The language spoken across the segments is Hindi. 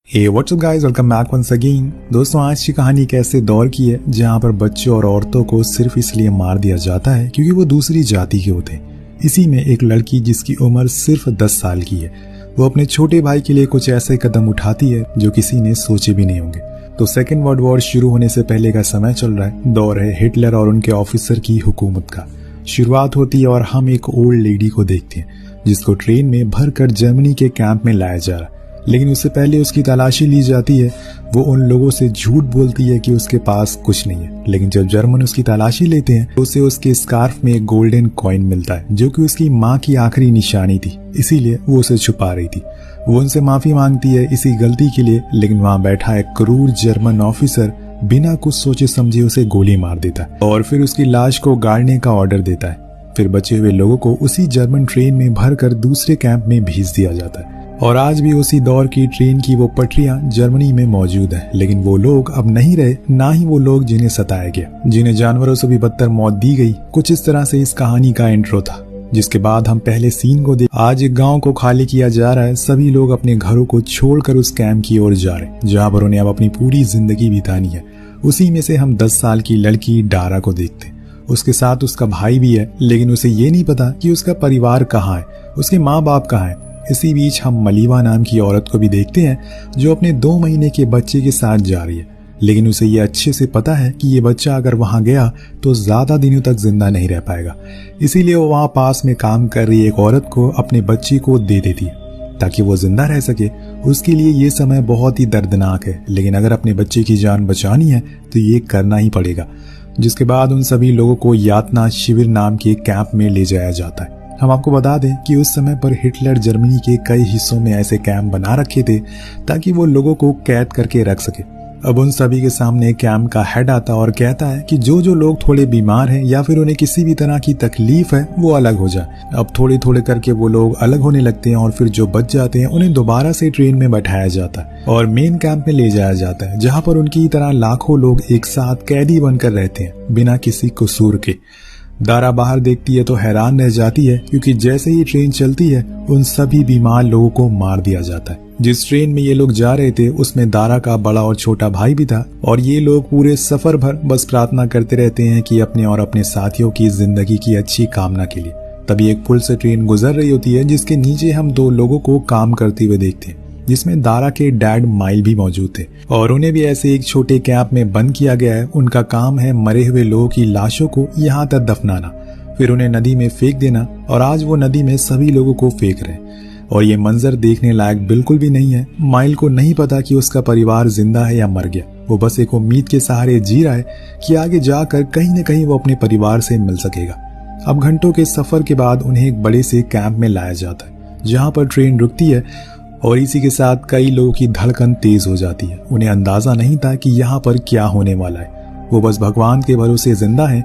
हे what's up guys, welcome back once again. दोस्तों, आज की कहानी एक ऐसे दौर की है जहां पर बच्चों और औरतों को सिर्फ इसलिए मार दिया जाता है क्योंकि वो दूसरी जाति के होते हैं। इसी में एक लड़की जिसकी उम्र सिर्फ 10 साल की है, वो अपने छोटे भाई के लिए कुछ ऐसे कदम उठाती है जो किसी ने सोचे भी नहीं होंगे। तो सेकेंड वर्ल्ड वॉर शुरू होने से पहले का समय चल रहा है। दौर है हिटलर और उनके ऑफिसर की हुकूमत का। शुरुआत होती है और हम एक ओल्ड लेडी को देखते हैं जिसको ट्रेन में भरकर जर्मनी के कैंप में लाया जा रहा है। लेकिन उससे पहले उसकी तलाशी ली जाती है। वो उन लोगों से झूठ बोलती है कि उसके पास कुछ नहीं है, लेकिन जब जर्मन उसकी तलाशी लेते हैं तो उसे उसके स्कार्फ में एक गोल्डन कॉइन मिलता है जो कि उसकी माँ की आखिरी निशानी थी, इसीलिए वो उसे छुपा रही थी। वो उनसे माफी मांगती है इसी गलती के लिए, लेकिन वहाँ बैठा एक क्रूर जर्मन ऑफिसर बिना कुछ सोचे समझे उसे गोली मार देता है और फिर उसकी लाश को गाड़ने का ऑर्डर देता है। फिर बचे हुए लोगों को उसी जर्मन ट्रेन में भरकर दूसरे कैंप में भेज दिया जाता है। और आज भी उसी दौर की ट्रेन की वो पटरियां जर्मनी में मौजूद है, लेकिन वो लोग अब नहीं रहे, ना ही वो लोग जिन्हें सताया गया, जिन्हें जानवरों से भी बदतर मौत दी गई। कुछ इस तरह से इस कहानी का इंट्रो था, जिसके बाद हम पहले सीन को देख। आज एक गांव को खाली किया जा रहा है। सभी लोग अपने घरों को छोड़कर उस कैंप की ओर जा रहे हैं जहां पर उन्हें अब अपनी पूरी जिंदगी बितानी है। उसी में से हम 10 साल की लड़की डारा को देखते हैं। उसके साथ उसका भाई भी है, लेकिन उसे ये नहीं पता कि उसका परिवार कहाँ है, उसके माँ बाप कहाँ है। इसी बीच हम मलीवा नाम की औरत को भी देखते हैं जो अपने 2 महीने के बच्चे के साथ जा रही है, लेकिन उसे ये अच्छे से पता है कि ये बच्चा अगर वहां गया तो ज्यादा दिनों तक जिंदा नहीं रह पाएगा। इसीलिए वो वहां पास में काम कर रही एक औरत को अपने बच्चे को दे देती है ताकि वो जिंदा रह सके। उसके लिए ये समय बहुत ही दर्दनाक है, लेकिन अगर अपने बच्चे की जान बचानी है तो ये करना ही पड़ेगा। जिसके बाद उन सभी लोगों को यातना शिविर नाम के कैंप में ले जाया जाता है। हम आपको बता दें कि उस समय पर हिटलर जर्मनी के कई हिस्सों में ऐसे कैंप बना रखे थे ताकि वो लोगों को कैद करके रख सके। अब उन सभी के सामने कैंप का हेड आता और कहता है कि जो लोग थोड़े बीमार हैं या फिर उन्हें किसी भी तरह की तकलीफ है वो अलग हो जाए। अब थोड़े थोड़े करके वो लोग अलग होने लगते हैं और फिर जो बच जाते हैं उन्हें दोबारा से ट्रेन में बैठाया जाता है और मेन कैंप में ले जाया जाता है, जहाँ पर उनकी तरह लाखों लोग एक साथ कैदी बनकर रहते हैं बिना किसी कसूर के। दारा बाहर देखती है तो हैरान रह जाती है क्योंकि जैसे ही ट्रेन चलती है उन सभी बीमार लोगों को मार दिया जाता है। जिस ट्रेन में ये लोग जा रहे थे उसमें दारा का बड़ा और छोटा भाई भी था और ये लोग पूरे सफर भर बस प्रार्थना करते रहते हैं कि अपने और अपने साथियों की जिंदगी की अच्छी कामना के लिए। तभी एक पुल से ट्रेन गुजर रही होती है जिसके नीचे हम 2 लोगों को काम करते हुए देखते हैं, जिसमें दारा के डैड माइल भी मौजूद थे और उन्हें भी ऐसे एक छोटे कैंप में बंद किया गया है। उनका काम है मरे हुए लोगों की लाशों को यहाँ तक दफनाना, फिर उन्हें नदी में फेंक देना। और आज वो नदी में सभी लोगों को फेंक रहे हैं और ये मंजर देखने लायक बिल्कुल भी नहीं है। माइल को नहीं पता कि उसका परिवार जिंदा है या मर गया। वो बस एक उम्मीद के सहारे जी रहा है कि आगे जाकर कहीं न कहीं वो अपने परिवार से मिल सकेगा। अब घंटों के सफर के बाद उन्हें एक बड़े से कैंप में लाया जाता है जहाँ पर ट्रेन रुकती है और इसी के साथ कई लोगों की धड़कन तेज हो जाती है। उन्हें अंदाजा नहीं था कि यहाँ पर क्या होने वाला है। वो बस भगवान के भरोसे जिंदा है।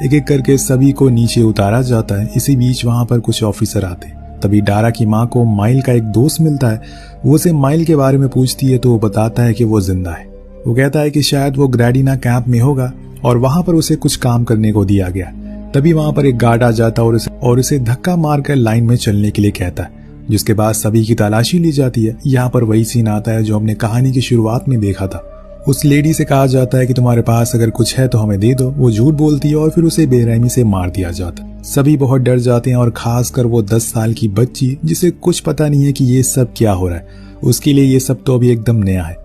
एक एक करके सभी को नीचे उतारा जाता है। इसी बीच वहां पर कुछ ऑफिसर आते हैं। तभी डारा की माँ को माइल का एक दोस्त मिलता है। वो उसे माइल के बारे में पूछती है तो वो बताता है कि वो जिंदा है। वो कहता है कि शायद वो ग्रेडिना कैंप में होगा और वहां पर उसे कुछ काम करने को दिया गया। तभी वहां पर एक गार्ड आ जाता है और उसे धक्का मारकर लाइन में चलने के लिए कहता है, जिसके बाद सभी की तलाशी ली जाती है। यहाँ पर वही सीन आता है जो हमने कहानी की शुरुआत में देखा था। उस लेडी से कहा जाता है कि तुम्हारे पास अगर कुछ है तो हमें दे दो। वो झूठ बोलती है और फिर उसे बेरहमी से मार दिया जाता है। सभी बहुत डर जाते हैं और खासकर वो 10 साल की बच्ची जिसे कुछ पता नहीं है कि ये सब क्या हो रहा है। उसके लिए ये सब तो अभी एकदम नया है।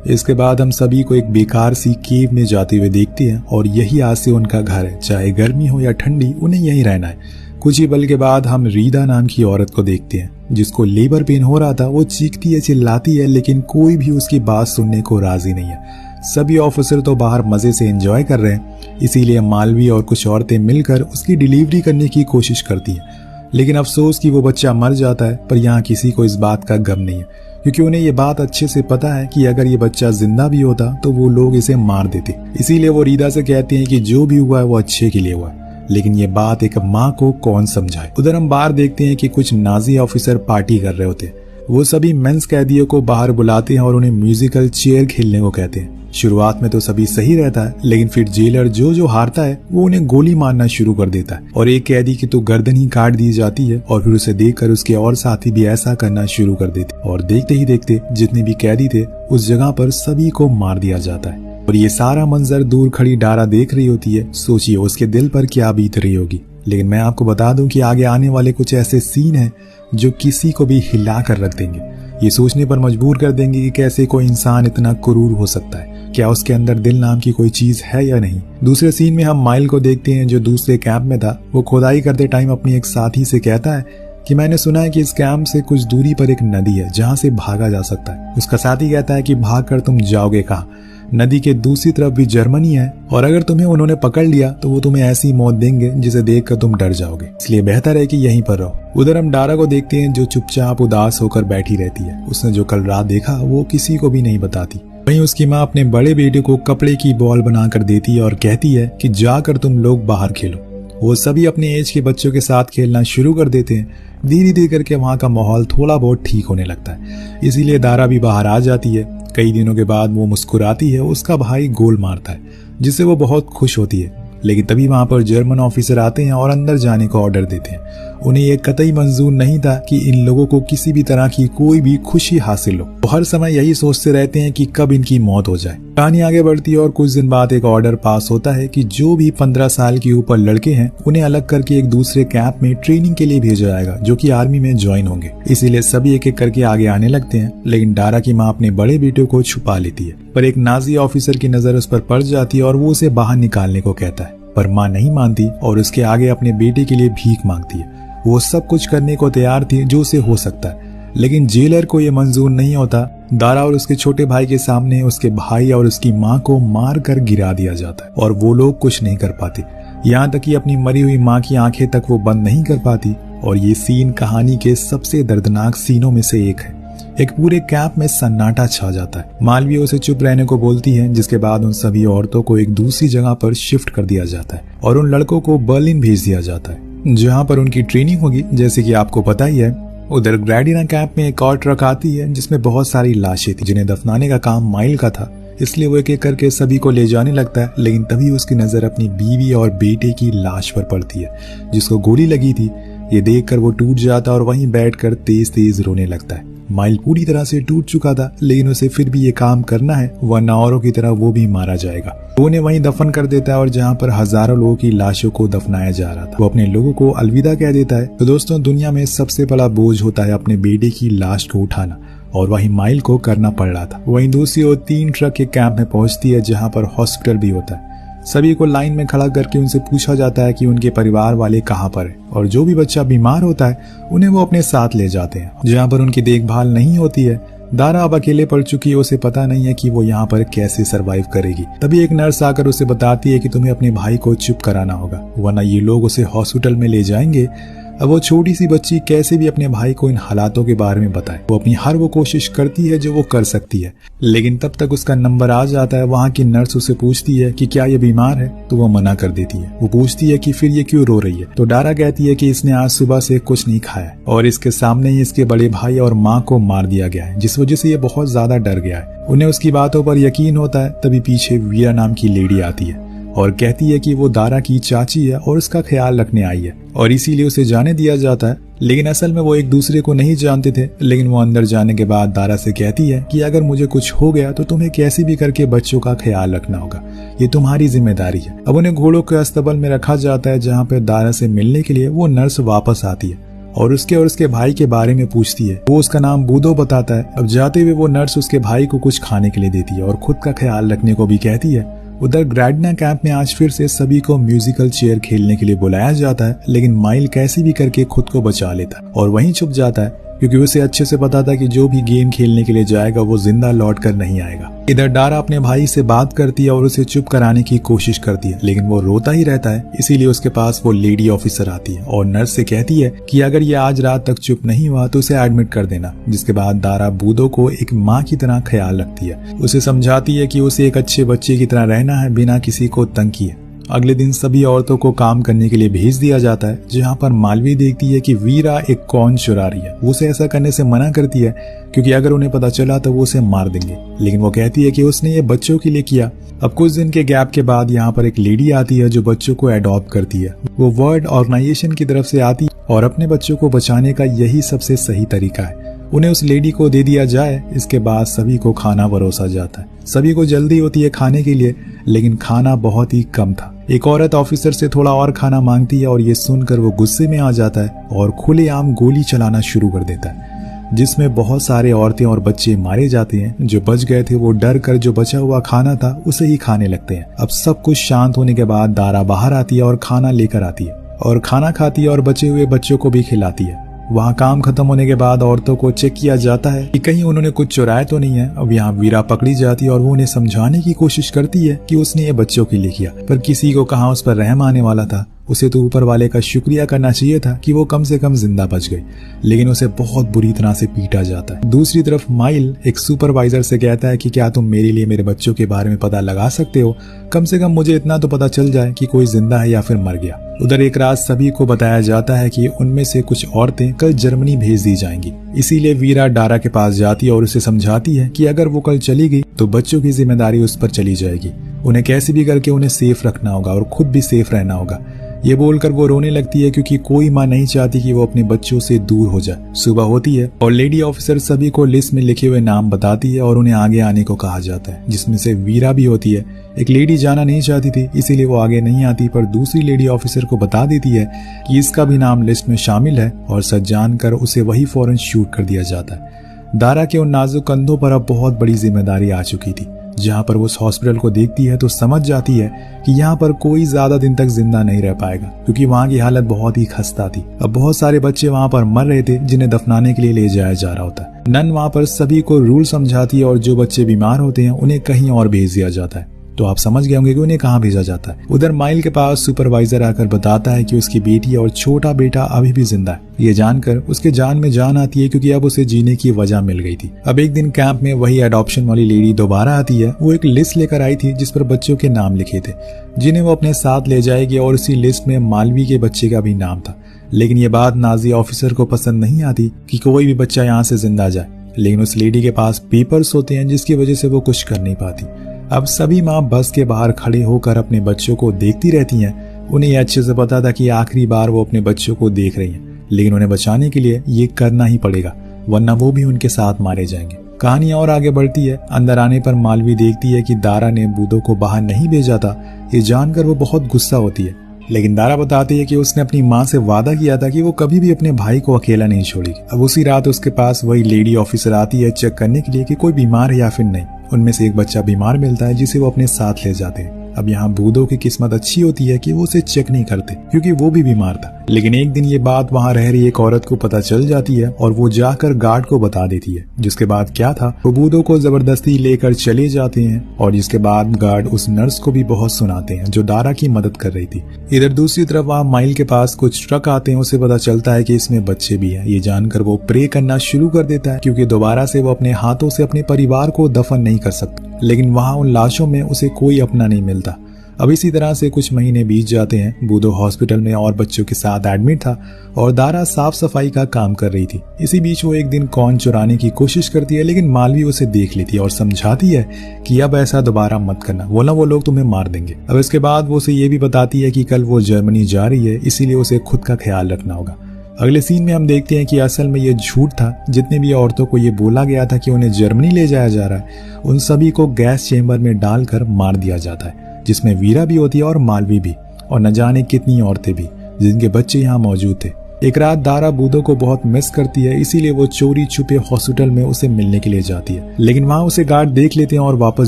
इसके बाद हम सभी को एक बेकार सी केव में जाते हुए देखते हैं और यही आज से उनका घर है। चाहे गर्मी हो या ठंडी, उन्हें यहीं रहना है। कुछ ही पल के बाद हम रीदा नाम की औरत को देखते हैं जिसको लेबर पेन हो रहा था। वो चीखती है, चिल्लाती है, लेकिन कोई भी उसकी बात सुनने को राजी नहीं है। सभी ऑफिसर तो बाहर मजे से एंजॉय कर रहे हैं, इसीलिए मालवी और कुछ औरतें मिलकर उसकी डिलीवरी करने की कोशिश करती हैं। लेकिन अफसोस कि वो बच्चा मर जाता है, पर यहाँ किसी को इस बात का गम नहीं है क्योंकि उन्हें ये बात अच्छे से पता है कि अगर ये बच्चा जिंदा भी होता तो वो लोग इसे मार देते। इसीलिए वो रीदा से कहते हैं कि जो भी हुआ है वो अच्छे के लिए हुआ है, लेकिन ये बात एक माँ को कौन समझाए। उधर हम बाहर देखते हैं कि कुछ नाजी ऑफिसर पार्टी कर रहे होते। वो सभी मेंस कैदियों को बाहर बुलाते हैं और उन्हें म्यूजिकल चेयर खेलने को कहते हैं। शुरुआत में तो सभी सही रहता है, लेकिन फिर जेलर जो हारता है वो उन्हें गोली मारना शुरू कर देता है और एक कैदी की तो गर्दन ही काट दी जाती है और फिर उसे देखकर उसके और साथी भी ऐसा करना शुरू कर देते और देखते ही देखते जितने भी कैदी थे उस जगह पर सभी को मार दिया जाता है। और ये सारा मंजर दूर खड़ी डारा देख रही होती है। सोचिए उसके दिल पर क्या बीत रही होगी। लेकिन मैं आपको बता दूं कि आगे आने वाले कुछ ऐसे सीन हैं जो किसी को भी हिला कर रख देंगे, ये सोचने पर मजबूर कर देंगे कि कैसे कोई इंसान इतना क्रूर हो सकता है, क्या उसके अंदर दिल नाम की कोई चीज है या नहीं। दूसरे सीन में हम माइल को देखते हैं जो दूसरे कैंप में था। वो खुदाई करते टाइम अपनी एक साथी से कहता है कि मैंने सुना है कि इस कैंप से कुछ दूरी पर एक नदी है जहाँ से भागा जा सकता है। उसका साथी कहता है कि भाग कर तुम जाओगे कहाँ, नदी के दूसरी तरफ भी जर्मनी है और अगर तुम्हें उन्होंने पकड़ लिया तो वो तुम्हें ऐसी मौत देंगे जिसे देखकर तुम डर जाओगे, इसलिए बेहतर है कि यहीं पर रहो। उधर हम डारा को देखते हैं जो चुपचाप उदास होकर बैठी रहती है। उसने जो कल रात देखा वो किसी को भी नहीं बताती। वहीं उसकी माँ अपने बड़े बेटे को कपड़े की बॉल बनाकर देती है और कहती है कि जाकर तुम लोग बाहर खेलो। वो सभी अपने एज के बच्चों के साथ खेलना शुरू कर देते हैं। धीरे धीरे करके वहाँ का माहौल थोड़ा बहुत ठीक होने लगता है, इसीलिए दारा भी बाहर आ जाती है। कई दिनों के बाद वो मुस्कुराती है, उसका भाई गोल मारता है जिससे वो बहुत खुश होती है। लेकिन तभी वहां पर जर्मन ऑफिसर आते हैं और अंदर जाने का ऑर्डर देते हैं। उन्हें ये कतई मंजूर नहीं था कि इन लोगों को किसी भी तरह की कोई भी खुशी हासिल हो। वो हर समय यही सोचते रहते हैं कि कब इनकी मौत हो जाए। कहानी आगे बढ़ती है और कुछ दिन बाद एक ऑर्डर पास होता है कि जो भी 15 साल के ऊपर लड़के हैं उन्हें अलग करके एक दूसरे कैंप में ट्रेनिंग के लिए भेजा जाएगा जो कि आर्मी में ज्वाइन होंगे। इसीलिए सभी एक एक करके आगे आने लगते हैं। लेकिन डारा की माँ अपने बड़े बेटे को छुपा लेती है, पर एक नाजी ऑफिसर की नजर उस पर पड़ जाती है और वो उसे बाहर निकालने को कहता है, पर माँ नहीं मानती और उसके आगे अपने बेटे के लिए भीख मांगती है। वो सब कुछ करने को तैयार थी जो उसे हो सकता है, लेकिन जेलर को ये मंजूर नहीं होता। दारा और उसके छोटे भाई के सामने उसके भाई और उसकी माँ को मार कर गिरा दिया जाता है और वो लोग कुछ नहीं कर पाते, यहाँ तक कि अपनी मरी हुई माँ की आंखें तक वो बंद नहीं कर पाती। और ये सीन कहानी के सबसे दर्दनाक सीनों में से एक है। एक पूरे कैंप में सन्नाटा छा जाता है। मालवीय उसे चुप रहने को बोलती है, जिसके बाद उन सभी औरतों को एक दूसरी जगह पर शिफ्ट कर दिया जाता है और उन लड़कों को बर्लिन भेज दिया जाता है जहां पर उनकी ट्रेनिंग होगी। जैसे कि आपको पता ही है, उधर ग्रेडिना कैंप में एक और ट्रक आती है जिसमें बहुत सारी लाशें थी जिन्हें दफनाने का काम माइल का था, इसलिए वो एक एक करके सभी को ले जाने लगता है। लेकिन तभी उसकी नजर अपनी बीवी और बेटे की लाश पर पड़ती है जिसको गोली लगी थी। ये देखकर वो टूट जाता और वहीं बैठकर तेज तेज रोने लगता है। माइल पूरी तरह से टूट चुका था, लेकिन उसे फिर भी ये काम करना है वरना औरों की तरह वो भी मारा जाएगा। वो उन्हें वहीं दफन कर देता है और जहाँ पर हजारों लोगों की लाशों को दफनाया जा रहा था वो अपने लोगों को अलविदा कह देता है। तो दोस्तों, दुनिया में सबसे बड़ा बोझ होता है अपने बेटे की लाश को उठाना, और वही माइल को करना पड़ रहा था। वहीं दूसरी ओर 3 ट्रक के कैंप में पहुंचती है जहाँ पर हॉस्पिटल भी होता है। सभी को लाइन में खड़ा करके उनसे पूछा जाता है कि उनके परिवार वाले कहाँ पर हैं, और जो भी बच्चा बीमार होता है उन्हें वो अपने साथ ले जाते हैं जहाँ पर उनकी देखभाल नहीं होती है। दारा अब अकेले पड़ चुकी है, उसे पता नहीं है कि वो यहाँ पर कैसे सरवाइव करेगी। तभी एक नर्स आकर उसे बताती है कि तुम्हें अपने भाई को चुप कराना होगा वरना ये लोग उसे हॉस्पिटल में ले जाएंगे। अब वो छोटी सी बच्ची कैसे भी अपने भाई को इन हालातों के बारे में बताए। वो अपनी हर वो कोशिश करती है जो वो कर सकती है, लेकिन तब तक उसका नंबर आ जाता है। वहाँ की नर्स उसे पूछती है कि क्या ये बीमार है, तो वो मना कर देती है। वो पूछती है कि फिर ये क्यों रो रही है, तो डारा कहती है कि इसने आज सुबह से कुछ नहीं खाया और इसके सामने ही इसके बड़े भाई और माँ को मार दिया गया है, जिस वजह से ये बहुत ज्यादा डर गया है। उन्हें उसकी बातों पर यकीन होता है। तभी पीछे वीरा नाम की लेडी आती है और कहती है कि वो दारा की चाची है और उसका ख्याल रखने आई है और इसीलिए उसे जाने दिया जाता है। लेकिन असल में वो एक दूसरे को नहीं जानते थे। लेकिन वो अंदर जाने के बाद दारा से कहती है कि अगर मुझे कुछ हो गया तो तुम्हें कैसे भी करके बच्चों का ख्याल रखना होगा, ये तुम्हारी जिम्मेदारी है। अब उन्हें घोड़ों के अस्तबल में रखा जाता है जहाँ पर दारा से मिलने के लिए वो नर्स वापस आती है और उसके भाई के बारे में पूछती है। वो उसका नाम बूदो बताता है। अब जाते हुए वो नर्स उसके भाई को कुछ खाने के लिए देती है और खुद का ख्याल रखने को भी कहती है। उधर ग्रेडिना कैंप में आज फिर से सभी को म्यूजिकल चेयर खेलने के लिए बुलाया जाता है, लेकिन माइल कैसे भी करके खुद को बचा लेता है और वहीं छुप जाता है क्योंकि उसे अच्छे से पता था कि जो भी गेम खेलने के लिए जाएगा वो जिंदा लौट कर नहीं आएगा। इधर डारा अपने भाई से बात करती है और उसे चुप कराने की कोशिश करती है, लेकिन वो रोता ही रहता है। इसीलिए उसके पास वो लेडी ऑफिसर आती है और नर्स से कहती है कि अगर ये आज रात तक चुप नहीं हुआ तो उसे एडमिट कर देना। जिसके बाद दारा बूदो को एक माँ की तरह ख्याल रखती है, उसे समझाती है कि उसे एक अच्छे बच्चे की तरह रहना है बिना किसी को तंग किए। अगले दिन सभी औरतों को काम करने के लिए भेज दिया जाता है, जहाँ पर मालवी देखती है कि वीरा एक कॉर्न चुरा रही है। वो उसे ऐसा करने से मना करती है क्योंकि अगर उन्हें पता चला तो वो उसे मार देंगे, लेकिन वो कहती है कि उसने ये बच्चों के लिए किया। अब कुछ दिन के गैप के बाद यहाँ पर एक लेडी आती है जो बच्चों को अडॉप्ट करती है। वो वर्ल्ड ऑर्गेनाइजेशन की तरफ से आती है और अपने बच्चों को बचाने का यही सबसे सही तरीका है, उन्हें उस लेडी को दे दिया जाए। इसके बाद सभी को खाना परोसा जाता है। सभी को जल्दी होती है खाने के लिए, लेकिन खाना बहुत ही कम था। एक औरत ऑफिसर से थोड़ा और खाना मांगती है और ये सुनकर वो गुस्से में आ जाता है और खुलेआम गोली चलाना शुरू कर देता है, जिसमें बहुत सारे औरतें और बच्चे मारे जाते हैं। जो बच गए थे वो डर कर जो बचा हुआ खाना था उसे ही खाने लगते हैं। अब सब कुछ शांत होने के बाद दारा बाहर आती है और खाना लेकर आती है और खाना खाती है और बचे हुए बच्चों को भी खिलाती है। वहाँ काम खत्म होने के बाद औरतों को चेक किया जाता है कि कहीं उन्होंने कुछ चुराया तो नहीं है। अब यहाँ वीरा पकड़ी जाती है और वो उन्हें समझाने की कोशिश करती है कि उसने ये बच्चों के लिए किया, पर किसी को कहाँ उस पर रहम आने वाला था। उसे तो ऊपर वाले का शुक्रिया करना चाहिए था कि वो कम से कम जिंदा बच गई, लेकिन उसे बहुत बुरी तरह से पीटा जाता है। दूसरी तरफ माइल एक सुपरवाइजर से कहता है कि क्या तुम मेरे लिए मेरे बच्चों के बारे में पता लगा सकते हो, कम से कम मुझे इतना तो पता चल जाए कि कोई जिंदा है या फिर मर गया। उधर एक रात सभी को बताया जाता है कि उनमें से कुछ औरतें कल जर्मनी भेज दी जाएंगी। इसीलिए वीरा डारा के पास जाती है और उसे समझाती है कि अगर वो कल चली गई तो बच्चों की जिम्मेदारी उस पर चली जाएगी। उन्हें कैसे भी करके उन्हें सेफ रखना होगा और खुद भी सेफ रहना होगा। ये बोलकर वो रोने लगती है क्योंकि कोई माँ नहीं चाहती कि वो अपने बच्चों से दूर हो जाए। सुबह होती है और लेडी ऑफिसर सभी को लिस्ट में लिखे हुए नाम बताती है और उन्हें आगे आने को कहा जाता है, जिसमें से वीरा भी होती है। एक लेडी जाना नहीं चाहती थी, इसीलिए वो आगे नहीं आती, पर दूसरी लेडी ऑफिसर को बता देती है कि इसका भी नाम लिस्ट में शामिल है और सच जानकर उसे वही फौरन शूट कर दिया जाता है। दारा के उन नाजुक कंधों पर अब बहुत बड़ी जिम्मेदारी आ चुकी थी। जहाँ पर वो उस हॉस्पिटल को देखती है तो समझ जाती है कि यहाँ पर कोई ज्यादा दिन तक जिंदा नहीं रह पाएगा, क्योंकि वहाँ की हालत बहुत ही खस्ता थी। अब बहुत सारे बच्चे वहाँ पर मर रहे थे जिन्हें दफनाने के लिए ले जाया जा रहा होता है। नन वहाँ पर सभी को रूल समझाती है और जो बच्चे बीमार होते हैं उन्हें कहीं और भेज दिया जाता है। तो आप समझ गए होंगे कि उन्हें कहाँ भेजा जाता है। उधर माइल के पास सुपरवाइजर आकर बताता है कि उसकी बेटी और छोटा बेटा अभी भी जिंदा है। ये जानकर उसके जान में जान आती है क्योंकि अब उसे जीने की वजह मिल गई थी। अब एक दिन कैंप में वही अडॉप्शन वाली लेडी दोबारा आती है। वो एक लिस्ट लेकर आई थी जिस पर बच्चों के नाम लिखे थे, जिन्हें वो अपने साथ ले जाएगी, और उसी लिस्ट में मालवी के बच्चे का भी नाम था। लेकिन ये बात नाजी ऑफिसर को पसंद नहीं आती कि कोई भी बच्चा यहाँ से जिंदा जाए, लेकिन उस लेडी के पास पेपर्स होते हैं जिसकी वजह से वो कुछ कर नहीं पाती। अब सभी माँ बस के बाहर खड़े होकर अपने बच्चों को देखती रहती हैं। उन्हें यह अच्छे से पता था कि आखिरी बार वो अपने बच्चों को देख रही हैं, लेकिन उन्हें बचाने के लिए ये करना ही पड़ेगा, वरना वो भी उनके साथ मारे जाएंगे। कहानी और आगे बढ़ती है। अंदर आने पर मालवी देखती है कि दारा ने बूदो को बाहर नहीं भेजा था। ये जानकर वो बहुत गुस्सा होती है, लेकिन दारा बताती है कि उसने अपनी माँ से वादा किया था कि वो कभी भी अपने भाई को अकेला नहीं छोड़ेगी। अब उसी रात उसके पास वही लेडी ऑफिसर आती है चेक करने के लिए कि कोई बीमार है या फिर नहीं। उनमें से एक बच्चा बीमार मिलता है जिसे वो अपने साथ ले जाते हैं। अब यहाँ बूदो की किस्मत अच्छी होती है कि वो उसे चेक नहीं करते क्योंकि वो भी बीमार था। लेकिन एक दिन ये बात वहाँ रह रही एक औरत को पता चल जाती है और वो जाकर गार्ड को बता देती है। जिसके बाद क्या था, वो बूदो को जबरदस्ती लेकर चले जाते हैं और जिसके बाद गार्ड उस नर्स को भी बहुत सुनाते हैं जो दारा की मदद कर रही थी। इधर दूसरी तरफ वहाँ माइल के पास कुछ ट्रक आते हैं। उसे पता चलता है कि इसमें बच्चे भी हैं। ये जानकर वो प्रे करना शुरू कर देता है क्योंकि दोबारा से वो अपने हाथों से अपने परिवार को दफन नहीं कर सकता। लेकिन वहाँ उन लाशों में उसे कोई अपना नहीं मिलता। अब इसी तरह से कुछ महीने बीत जाते हैं। बूदो हॉस्पिटल में और बच्चों के साथ एडमिट था और दारा साफ सफाई का काम कर रही थी। इसी बीच वो एक दिन कॉर्न चुराने की कोशिश करती है, लेकिन मालवी उसे देख लेती है और समझाती है कि अब ऐसा दोबारा मत करना, वरना वो लोग तुम्हें मार देंगे। अब इसके बाद वो उसे ये भी बताती है कि कल वो जर्मनी जा रही है, इसीलिए उसे खुद का ख्याल रखना होगा। अगले सीन में हम देखते हैं कि असल में ये झूठ था। जितने भी औरतों को ये बोला गया था कि उन्हें जर्मनी ले जाया जा रहा है, उन सभी को गैस चेंबर में डालकर मार दिया जाता है, जिसमें वीरा भी होती है और मालवी भी, और न जाने कितनी औरतें भी जिनके बच्चे यहाँ मौजूद थे। एक रात दारा बूदो को बहुत मिस करती है, इसीलिए वो चोरी छुपे हॉस्पिटल में उसे मिलने के लिए जाती है, लेकिन वहाँ उसे गार्ड देख लेते हैं और वापस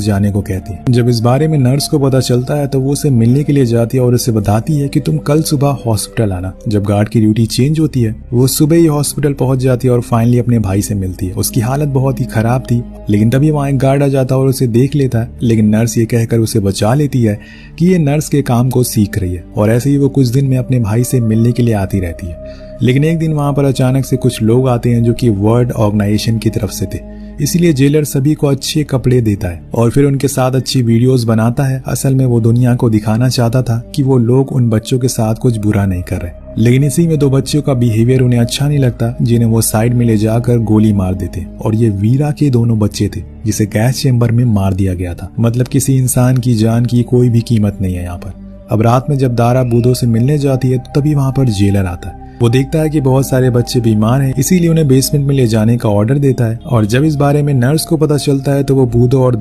जाने को कहते हैं। जब इस बारे में नर्स को पता चलता है तो वो उसे मिलने के लिए जाती है और उसे बताती है कि तुम कल सुबह हॉस्पिटल आना। जब गार्ड की ड्यूटी चेंज होती है, वो सुबह ही हॉस्पिटल पहुंच जाती है और फाइनली अपने भाई से मिलती है। उसकी हालत बहुत ही खराब थी, लेकिन तभी वहाँ एक गार्ड आ जाता है और उसे देख लेता है, लेकिन नर्स ये कहकर उसे बचा लेती है कि ये नर्स के काम को सीख रही है, और ऐसे ही वो कुछ दिन में अपने भाई से मिलने के लिए आती रहती है। लेकिन एक दिन वहां पर अचानक से कुछ लोग आते हैं जो कि वर्ल्ड ऑर्गेनाइजेशन की तरफ से थे। इसीलिए जेलर सभी को अच्छे कपड़े देता है और फिर उनके साथ अच्छी वीडियोस बनाता है। असल में वो दुनिया को दिखाना चाहता था कि वो लोग उन बच्चों के साथ कुछ बुरा नहीं कर रहे। लेकिन इसी में 2 बच्चों का बिहेवियर उन्हें अच्छा नहीं लगता, जिन्हें वो साइड में ले जाकर गोली मार देते। और ये वीरा के दोनों बच्चे थे जिसे गैस चेंबर में मार दिया गया था। मतलब किसी इंसान की जान की कोई भी कीमत नहीं है यहाँ पर। अब रात में जब दारा बूदो से मिलने जाती है तो तभी वहाँ पर जेलर आता है। वो देखता है कि बहुत सारे बच्चे बीमार हैं, इसीलिए उन्हें बेसमेंट में ले जाने का ऑर्डर देता है। और जब इस बारे में नर्स को पता चलता है तो वो बूदो और